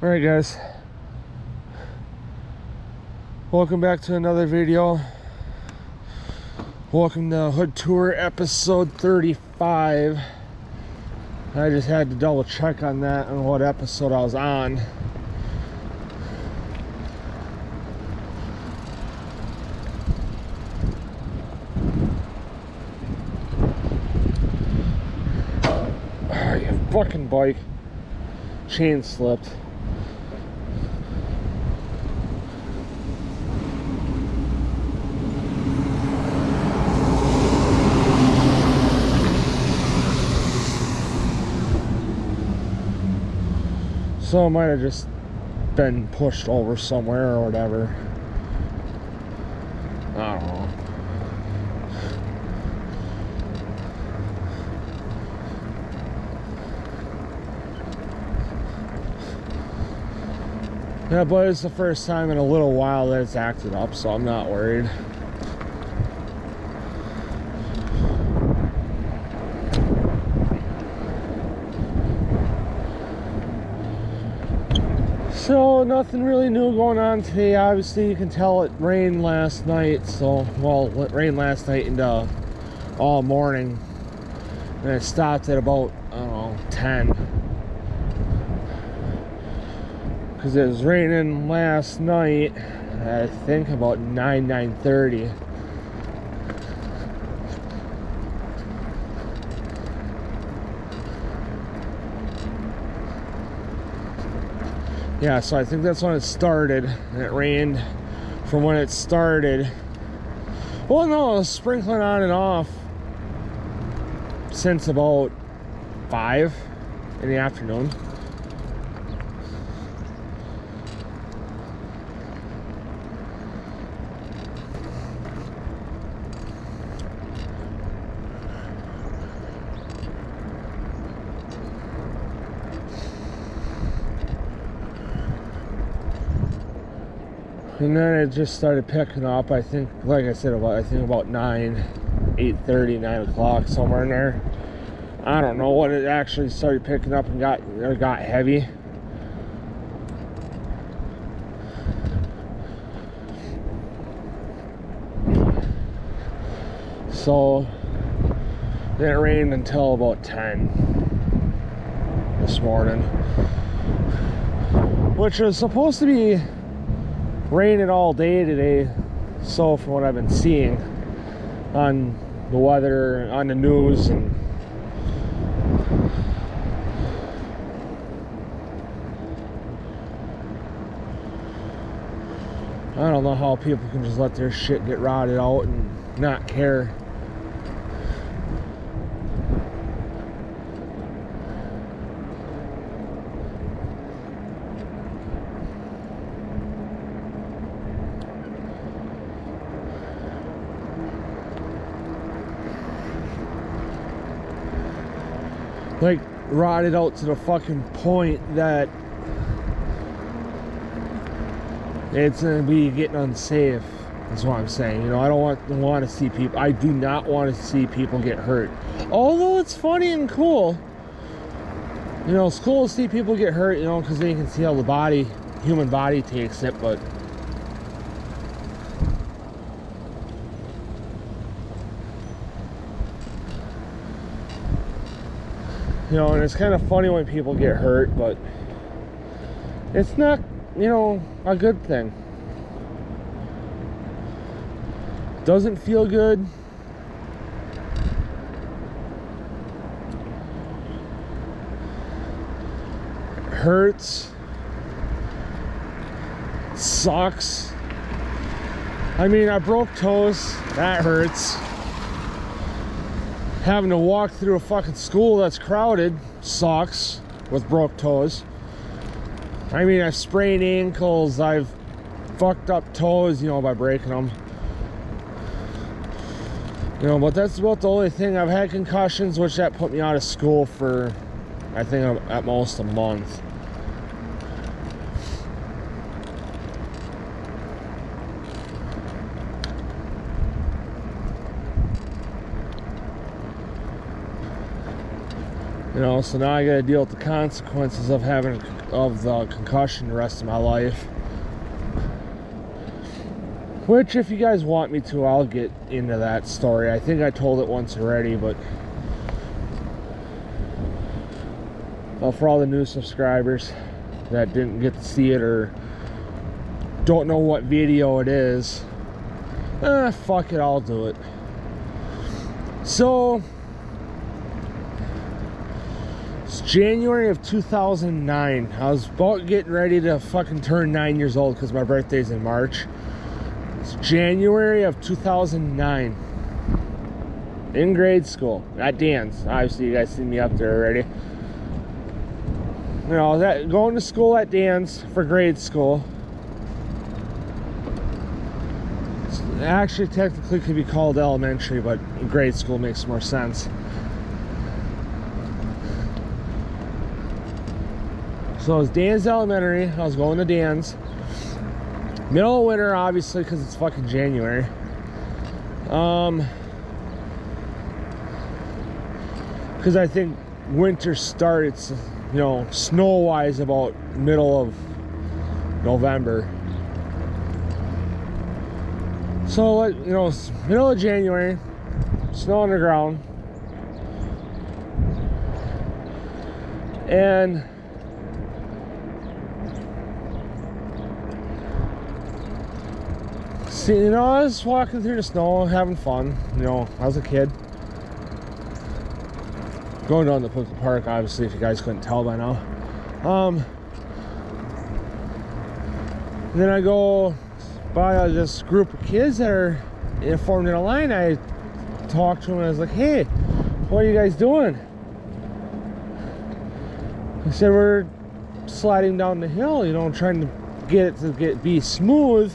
Alright guys, welcome back to another video. Welcome to Hood Tour episode 35. I just had to double check on that and what episode I was on. You fucking bike. Chain slipped. So it might have just been pushed over somewhere or whatever. I don't know. Yeah, but it's the first time in a little while that it's acted up, so I'm not worried. So nothing really new going on today. Obviously you can tell it rained last night, so well, it rained last night into all morning, and it stopped at about, I don't know, 10, because it was raining last night I think about 9:30. Yeah, so I think that's when it started, and it rained from when it started. Well, no, it was sprinkling on and off since about 5 in the afternoon. And then it just started picking up. I think, like I said, about 8:30, 9 o'clock, somewhere in there. I don't know when it actually started picking up and got heavy. So it didn't rain until about 10 this morning, which was supposed to be raining all day today, so from what I've been seeing on the weather, on the news, and I don't know how people can just let their shit get rotted out and not care. Like, rotted out to the fucking point that it's gonna be getting unsafe. That's what I'm saying. You know, I don't want to see people. I do not want to see people get hurt. Although it's funny and cool. You know, it's cool to see people get hurt. You know, because then you can see how the human body takes it. But you know, and it's kind of funny when people get hurt, but it's not, you know, a good thing. Doesn't feel good. Hurts. Sucks. I mean, I broke toes. That hurts. Having to walk through a fucking school that's crowded sucks with broke toes. I mean, I've sprained ankles, I've fucked up toes, you know, by breaking them. You know, but that's about the only thing. I've had concussions, which that put me out of school for, I think, at most a month. You know, so now I gotta deal with the consequences of having the concussion the rest of my life. Which, if you guys want me to, I'll get into that story. I think I told it once already, but for all the new subscribers that didn't get to see it or don't know what video it is, fuck it, I'll do it. So, it's January of 2009. I was about getting ready to fucking turn 9 years old because my birthday's in March. It's January of 2009. In grade school at Dan's. Obviously, you guys see me up there already. You know, going to school at Dan's for grade school. Actually, technically could be called elementary, but grade school makes more sense. So it was Dan's Elementary. I was going to Dan's. Middle of winter, obviously, because it's fucking January. Because I think winter starts, you know, snow-wise about middle of November. So, like, you know, it's middle of January, snow on the ground. And see, you know, I was walking through the snow, having fun. You know, I was a kid. Going down to the park, obviously, if you guys couldn't tell by now. Then I go by this group of kids that are formed in a line. I talked to them and I was like, hey, what are you guys doing? I said, we're sliding down the hill, you know, trying to get it to be smooth.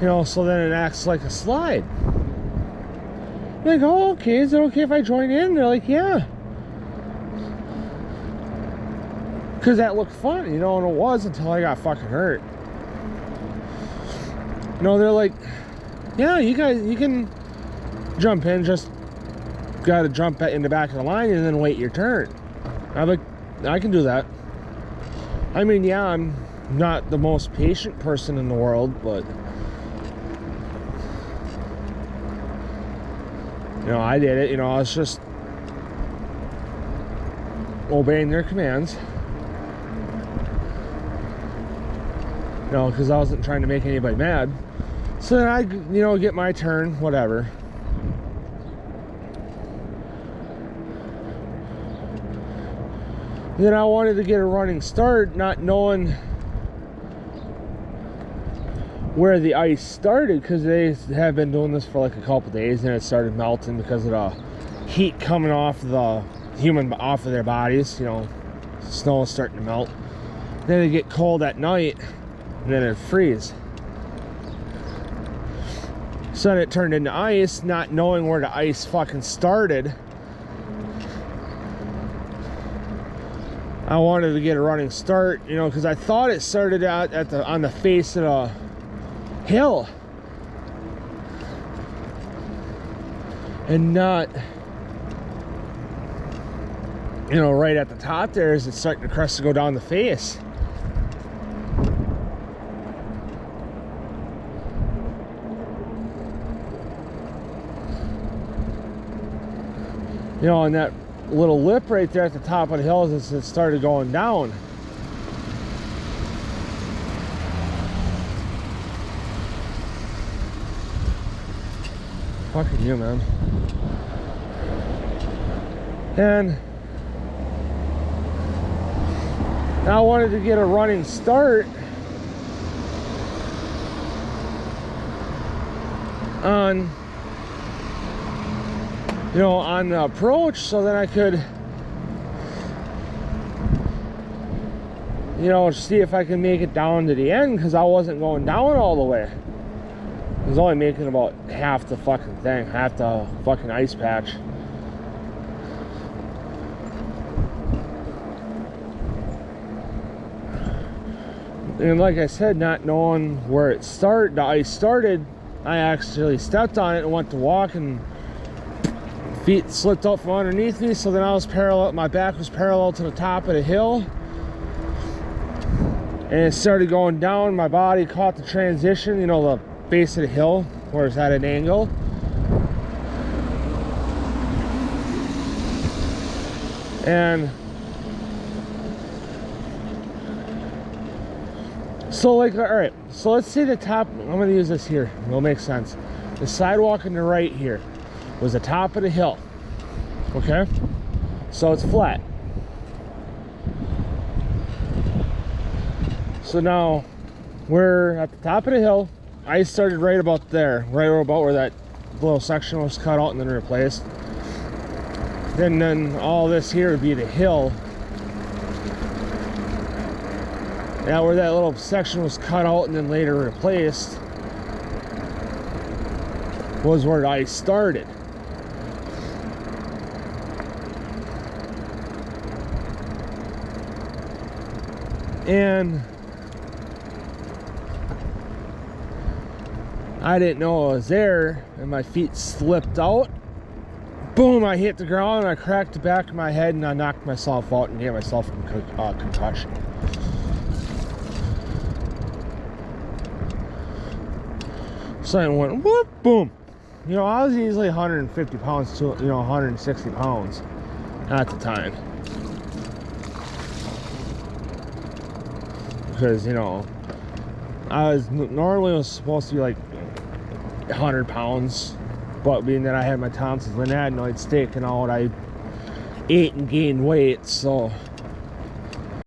You know, so then it acts like a slide. Like, oh, okay, is it okay if I join in? They're like, yeah. Because that looked fun, you know, and it was until I got fucking hurt. You know, they're like, yeah, you guys, you can jump in, just gotta jump in the back of the line and then wait your turn. I'm like, I can do that. I mean, yeah, I'm not the most patient person in the world, but you know, I did it. You know, I was just obeying their commands. You know, because I wasn't trying to make anybody mad. So then I, you know, get my turn, whatever. Then I wanted to get a running start, not knowing where the ice started, because they have been doing this for like a couple days and it started melting because of the heat coming off off of their bodies. You know, snow is starting to melt. Then it get cold at night and then it freeze. So then it turned into ice, not knowing where the ice fucking started. I wanted to get a running start, you know, because I thought it started out on the face of the hill and not, you know, right at the top there as it's starting to crest to go down the face. You know, and that little lip right there at the top of the hill as it started going down. Fucking you, man. And I wanted to get a running start on, you know, on the approach, so that I could, you know, see if I can make it down to the end, because I wasn't going down all the way. I was only making about half the fucking thing, half the fucking ice patch. And like I said, not knowing where the ice started, I actually stepped on it and went to walk, and feet slipped out from underneath me, so then I was parallel, my back was parallel to the top of the hill, and it started going down. My body caught the transition, you know, the base of the hill where it's at an angle, and so like, all right, so let's say the top, I'm gonna use this here, it'll make sense. The sidewalk on the right here was the top of the hill, okay? So it's flat. So now we're at the top of the hill. I started right about there, right about where that little section was cut out and then replaced. Then all this here would be the hill. Now where that little section was cut out and then later replaced was where I started. And I didn't know I was there, and my feet slipped out. Boom, I hit the ground, and I cracked the back of my head, and I knocked myself out and gave myself a concussion. So I went whoop, boom. You know, I was easily 150 pounds to, you know, 160 pounds at the time. Because, you know, I was normally supposed to be like 100 pounds, but being that I had my tonsils and that, and I'd steak and all, I ate and gained weight, so